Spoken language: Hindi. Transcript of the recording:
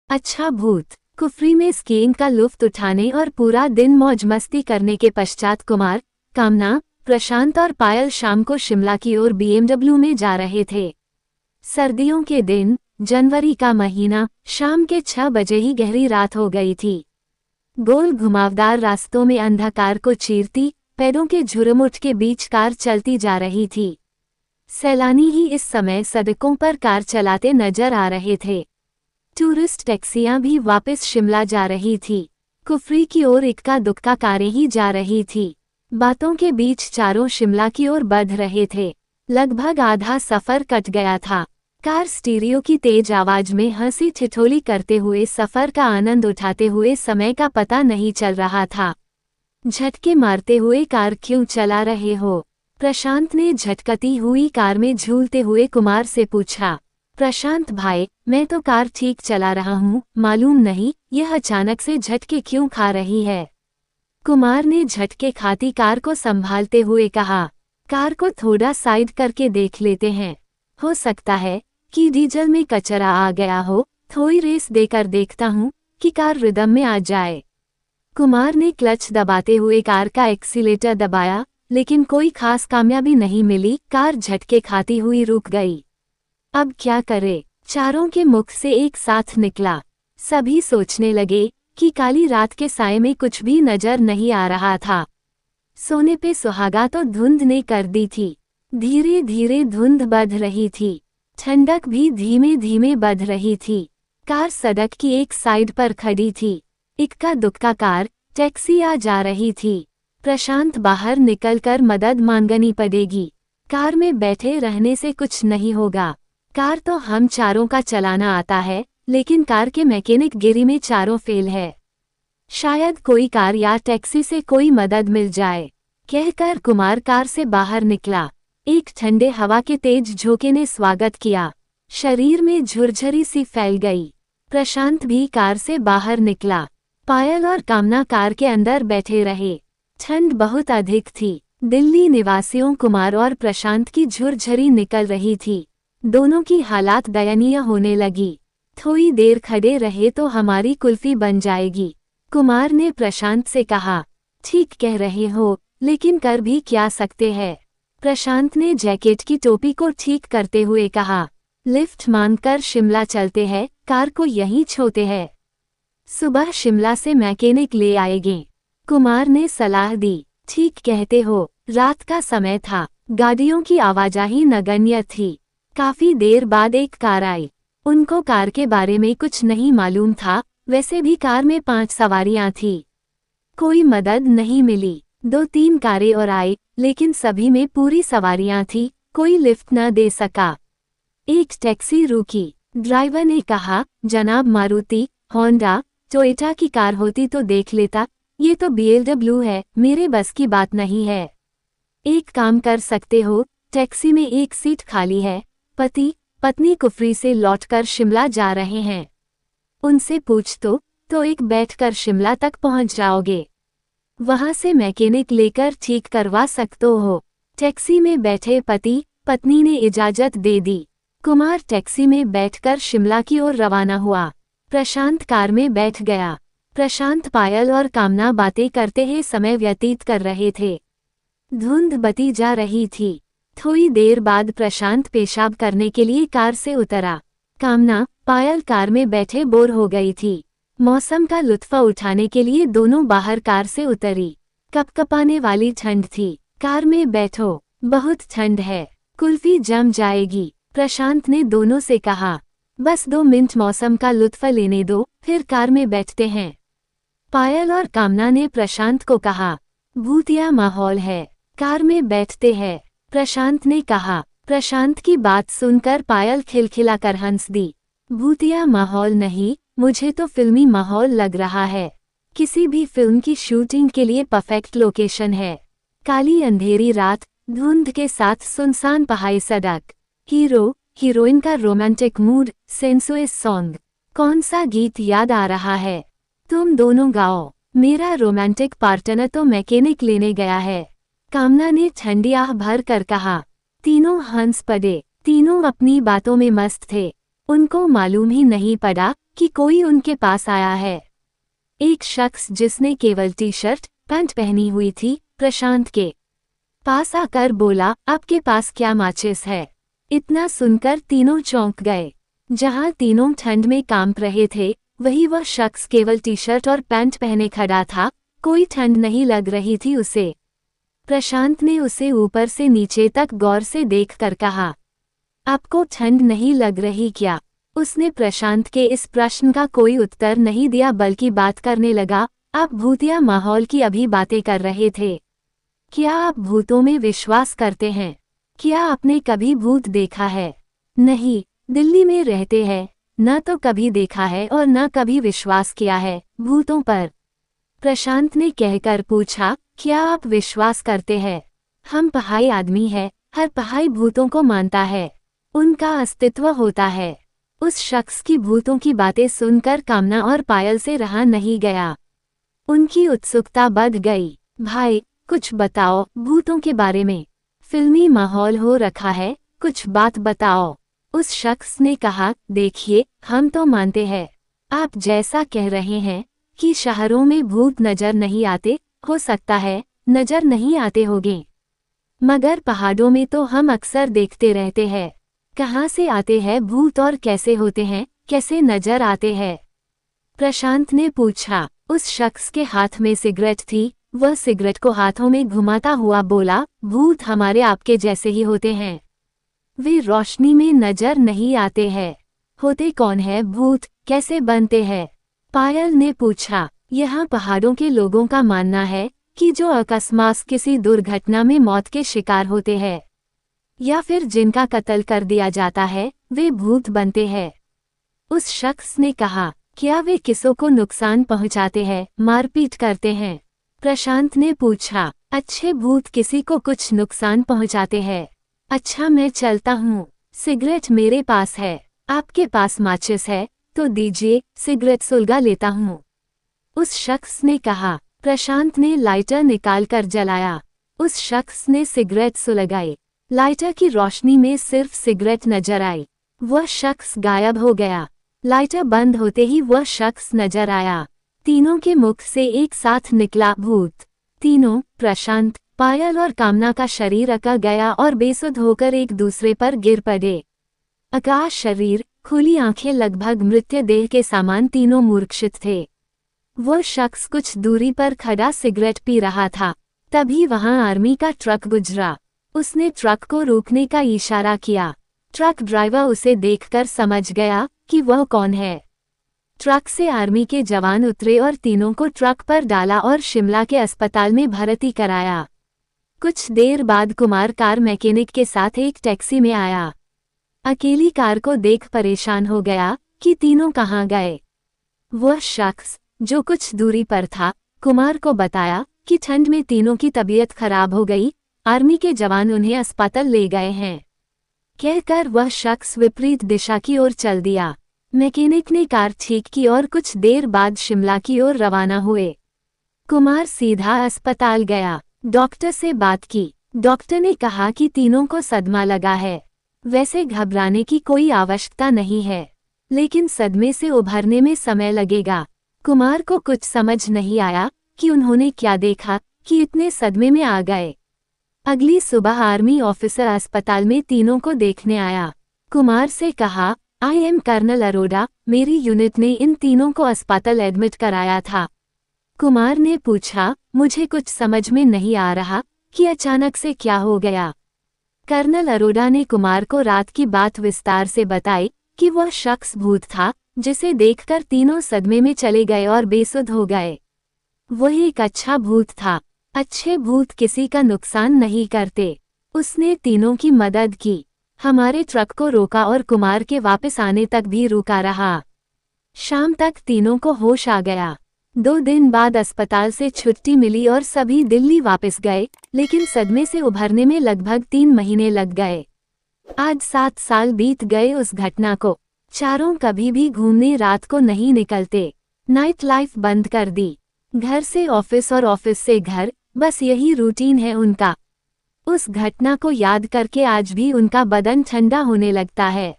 अच्छा भूत। कुफरी में स्कीइंग का लुफ्त उठाने और पूरा दिन मौज मस्ती करने के पश्चात कुमार, कामना, प्रशांत और पायल शाम को शिमला की ओर बीएमडब्ल्यू में जा रहे थे। सर्दियों के दिन, जनवरी का महीना, शाम के 6 बजे ही गहरी रात हो गई थी। गोल घुमावदार रास्तों में अंधकार को चीरती, पैरों के झुरमुट के बीच कार चलती जा रही थी। सैलानी ही इस समय सड़कों पर कार चलाते नजर आ रहे थे। टूरिस्ट टैक्सियां भी वापस शिमला जा रही थी। कुफरी की ओर इक्का दुक्का कारें ही जा रही थी। बातों के बीच चारों शिमला की ओर बढ़ रहे थे। लगभग आधा सफर कट गया था। कार स्टीरियो की तेज आवाज में हंसी ठिठोली करते हुए सफर का आनंद उठाते हुए समय का पता नहीं चल रहा था। झटके मारते हुए कार क्यों चला रहे हो? प्रशांत ने झटकती हुई कार में झूलते हुए कुमार से पूछा। प्रशांत भाई, मैं तो कार ठीक चला रहा हूँ, मालूम नहीं यह अचानक से झटके क्यों खा रही है? कुमार ने झटके खाती कार को संभालते हुए कहा। कार को थोड़ा साइड करके देख लेते हैं, हो सकता है कि डीजल में कचरा आ गया हो। थोड़ी रेस देकर देखता हूँ कि कार रिदम में आ जाए। कुमार ने क्लच दबाते हुए कार का एक्सीलेटर दबाया, लेकिन कोई खास कामयाबी नहीं मिली। कार झटके खाती हुई रुक गई। अब क्या करे? चारों के मुख से एक साथ निकला। सभी सोचने लगे कि काली रात के साए में कुछ भी नजर नहीं आ रहा था। सोने पे सुहागा तो धुंध ने कर दी थी। धीरे धीरे धुंध बढ़ रही थी। ठंडक भी धीमे धीमे बढ़ रही थी। कार सड़क की एक साइड पर खड़ी थी। इक्का दुक्का कार, टैक्सी आ जा रही थी। प्रशांत बाहर निकलकर मदद मांगनी पड़ेगी। कार में बैठे रहने से कुछ नहीं होगा। कार तो हम चारों का चलाना आता है, लेकिन कार के मैकेनिक गिरी में चारों फेल है। शायद कोई कार या टैक्सी से कोई मदद मिल जाए, कहकर कुमार कार से बाहर निकला। एक ठंडे हवा के तेज झोंके ने स्वागत किया। शरीर में झुरझरी सी फैल गई। प्रशांत भी कार से बाहर निकला। पायल और कामना कार के अंदर बैठे रहे। ठंड बहुत अधिक थी। दिल्ली निवासियों कुमार और प्रशांत की झुरझरी निकल रही थी। दोनों की हालात दयनीय होने लगी। थोड़ी देर खड़े रहे तो हमारी कुल्फी बन जाएगी, कुमार ने प्रशांत से कहा। ठीक कह रहे हो, लेकिन कर भी क्या सकते हैं? प्रशांत ने जैकेट की टोपी को ठीक करते हुए कहा। लिफ्ट मांगकर शिमला चलते हैं, कार को यहीं छोड़ते हैं। सुबह शिमला से मैकेनिक ले आएंगे, कुमार ने सलाह दी। ठीक कहते हो। रात का समय था। गाड़ियों की आवाजाही नगण्य थी। काफी देर बाद एक कार आई। उनको कार के बारे में कुछ नहीं मालूम था। वैसे भी कार में 5 सवारियां थी। कोई मदद नहीं मिली। 2-3 कारें और आई, लेकिन सभी में पूरी सवारियां थी। कोई लिफ्ट न दे सका। एक टैक्सी रुकी। ड्राइवर ने कहा, जनाब मारुति, होंडा, टोयोटा की कार होती तो देख लेता, ये तो बीएमडब्ल्यू है, मेरे बस की बात नहीं है। एक काम कर सकते हो, टैक्सी में एक सीट खाली है। पति पत्नी कुफरी से लौटकर शिमला जा रहे हैं। उनसे पूछ तो एक बैठकर शिमला तक पहुंच जाओगे। वहां से मैकेनिक लेकर ठीक करवा सकते हो। टैक्सी में बैठे पति पत्नी ने इजाजत दे दी। कुमार टैक्सी में बैठकर शिमला की ओर रवाना हुआ। प्रशांत कार में बैठ गया। प्रशांत पायल और कामना बातें करते हुए समय व्यतीत कर रहे थे। धुंध बती जा रही थी। थोड़ी देर बाद प्रशांत पेशाब करने के लिए कार से उतरा। कामना, पायल कार में बैठे बोर हो गई थी। मौसम का लुत्फ उठाने के लिए दोनों बाहर कार से उतरी। कपकपाने वाली ठंड थी। कार में बैठो, बहुत ठंड है, कुल्फी जम जाएगी, प्रशांत ने दोनों से कहा। बस 2 मिनट मौसम का लुत्फ लेने दो, फिर कार में बैठते हैं, पायल और कामना ने प्रशांत को कहा। भूतिया माहौल है, कार में बैठते हैं, प्रशांत ने कहा। प्रशांत की बात सुनकर पायल खिलखिलाकर हंस दी। भूतिया माहौल नहीं, मुझे तो फिल्मी माहौल लग रहा है। किसी भी फिल्म की शूटिंग के लिए परफेक्ट लोकेशन है। काली अंधेरी रात, धुंध के साथ सुनसान पहाड़ी सड़क, हीरो हीरोइन का रोमांटिक मूड, सेंसुअस सॉन्ग। कौन सा गीत याद आ रहा है? तुम दोनों गाओ। मेरा रोमांटिक पार्टनर तो मैकेनिक लेने गया है, कामना ने ठंडी आह भर कर कहा। तीनों हंस पड़े। तीनों अपनी बातों में मस्त थे। उनको मालूम ही नहीं पड़ा कि कोई उनके पास आया है। एक शख्स जिसने केवल टी शर्ट पैंट पहनी हुई थी प्रशांत के पास आकर बोला, आपके पास क्या माचिस है? इतना सुनकर तीनों चौंक गए। जहां तीनों ठंड में कांप रहे थे वही वह शख्स केवल टी शर्ट और पैंट पहने खड़ा था। कोई ठंड नहीं लग रही थी उसे। प्रशांत ने उसे ऊपर से नीचे तक गौर से देखकर कहा, आपको ठंड नहीं लग रही क्या? उसने प्रशांत के इस प्रश्न का कोई उत्तर नहीं दिया बल्कि बात करने लगा, आप भूतिया माहौल की अभी बातें कर रहे थे। क्या आप भूतों में विश्वास करते हैं? क्या आपने कभी भूत देखा है? नहीं, दिल्ली में रहते हैं, न तो कभी देखा है और न कभी विश्वास किया है भूतों पर। प्रशांत ने कहकर पूछा, क्या आप विश्वास करते हैं? हम पहाड़ी आदमी हैं, हर पहाड़ी भूतों को मानता है, उनका अस्तित्व होता है। उस शख्स की भूतों की बातें सुनकर कामना और पायल से रहा नहीं गया। उनकी उत्सुकता बढ़ गई। भाई, कुछ बताओ भूतों के बारे में, फिल्मी माहौल हो रखा है, कुछ बात बताओ। उस शख्स ने कहा, देखिए, हम तो मानते हैं। आप जैसा कह रहे हैं कि शहरों में भूत नजर नहीं आते, हो सकता है नजर नहीं आते होंगे, मगर पहाड़ों में तो हम अक्सर देखते रहते हैं। कहाँ से आते हैं भूत और कैसे होते हैं, कैसे नजर आते हैं? प्रशांत ने पूछा। उस शख्स के हाथ में सिगरेट थी। वह सिगरेट को हाथों में घुमाता हुआ बोला, भूत हमारे आपके जैसे ही होते हैं। वे रोशनी में नजर नहीं आते हैं। होते कौन है भूत, कैसे बनते हैं? पायल ने पूछा। यहाँ पहाड़ों के लोगों का मानना है कि जो अकस्मात किसी दुर्घटना में मौत के शिकार होते हैं या फिर जिनका कत्ल कर दिया जाता है, वे भूत बनते हैं। उस शख्स ने कहा, क्या वे किसी को नुकसान पहुंचाते हैं, मारपीट करते हैं? प्रशांत ने पूछा। अच्छे भूत किसी को कुछ नुकसान पहुंचाते हैं। अच्छा, मैं चलता हूँ, सिगरेट मेरे पास है, आपके पास माचिस है तो दीजिए, सिगरेट सुलगा लेता हूँ। उस शख्स ने कहा। प्रशांत ने लाइटर निकालकर जलाया। उस शख्स ने सिगरेट सुलगाई। लाइटर की रोशनी में सिर्फ सिगरेट नजर आई। वह शख्स गायब हो गया। लाइटर बंद होते ही वह शख्स नजर आया। तीनों के मुख से एक साथ निकला भूत। तीनों, प्रशांत, पायल और कामना का शरीर अकड़ गया और बेसुध होकर एक दूसरे पर गिर पड़े। आकाश शरीर, खुली आंखें, लगभग मृतदेह के समान, तीनों मूर्छित थे। वह शख्स कुछ दूरी पर खड़ा सिगरेट पी रहा था। तभी वहां आर्मी का ट्रक गुजरा। उसने ट्रक को रोकने का इशारा किया। ट्रक ड्राइवर उसे देखकर समझ गया कि वह कौन है। ट्रक से आर्मी के जवान उतरे और तीनों को ट्रक पर डाला और शिमला के अस्पताल में भर्ती कराया। कुछ देर बाद कुमार कार मैकेनिक के साथ एक टैक्सी में आया। अकेली कार को देख परेशान हो गया कि तीनों कहाँ गए। वह शख्स जो कुछ दूरी पर था, कुमार को बताया कि ठंड में तीनों की तबीयत खराब हो गई, आर्मी के जवान उन्हें अस्पताल ले गए हैं। कहकर वह शख्स विपरीत दिशा की ओर चल दिया। मैकेनिक ने कार ठीक की और कुछ देर बाद शिमला की ओर रवाना हुए। कुमार सीधा अस्पताल गया। डॉक्टर से बात की। डॉक्टर ने कहा कि तीनों को सदमा लगा है। वैसे घबराने की कोई आवश्यकता नहीं है, लेकिन सदमे से उभरने में समय लगेगा। कुमार को कुछ समझ नहीं आया कि उन्होंने क्या देखा कि इतने सदमे में आ गए। अगली सुबह आर्मी ऑफिसर अस्पताल में तीनों को देखने आया। कुमार से कहा, आई एम कर्नल अरोड़ा, मेरी यूनिट ने इन तीनों को अस्पताल एडमिट कराया था। कुमार ने पूछा, मुझे कुछ समझ में नहीं आ रहा कि अचानक से क्या हो गया। कर्नल अरोड़ा ने कुमार को रात की बात विस्तार से बताई कि वह शख्स भूत था जिसे देखकर तीनों सदमे में चले गए और बेसुध हो गए। वह एक अच्छा भूत था। अच्छे भूत किसी का नुकसान नहीं करते। उसने तीनों की मदद की, हमारे ट्रक को रोका और कुमार के वापस आने तक भी रुका रहा। शाम तक तीनों को होश आ गया। 2 दिन बाद अस्पताल से छुट्टी मिली और सभी दिल्ली वापस गए, लेकिन सदमे से उभरने में लगभग 3 महीने लग गए। आज 7 साल बीत गए उस घटना को। चारों कभी भी घूमने रात को नहीं निकलते। नाइट लाइफ बंद कर दी। घर से ऑफिस और ऑफिस से घर, बस यही रूटीन है उनका। उस घटना को याद करके आज भी उनका बदन ठंडा होने लगता है।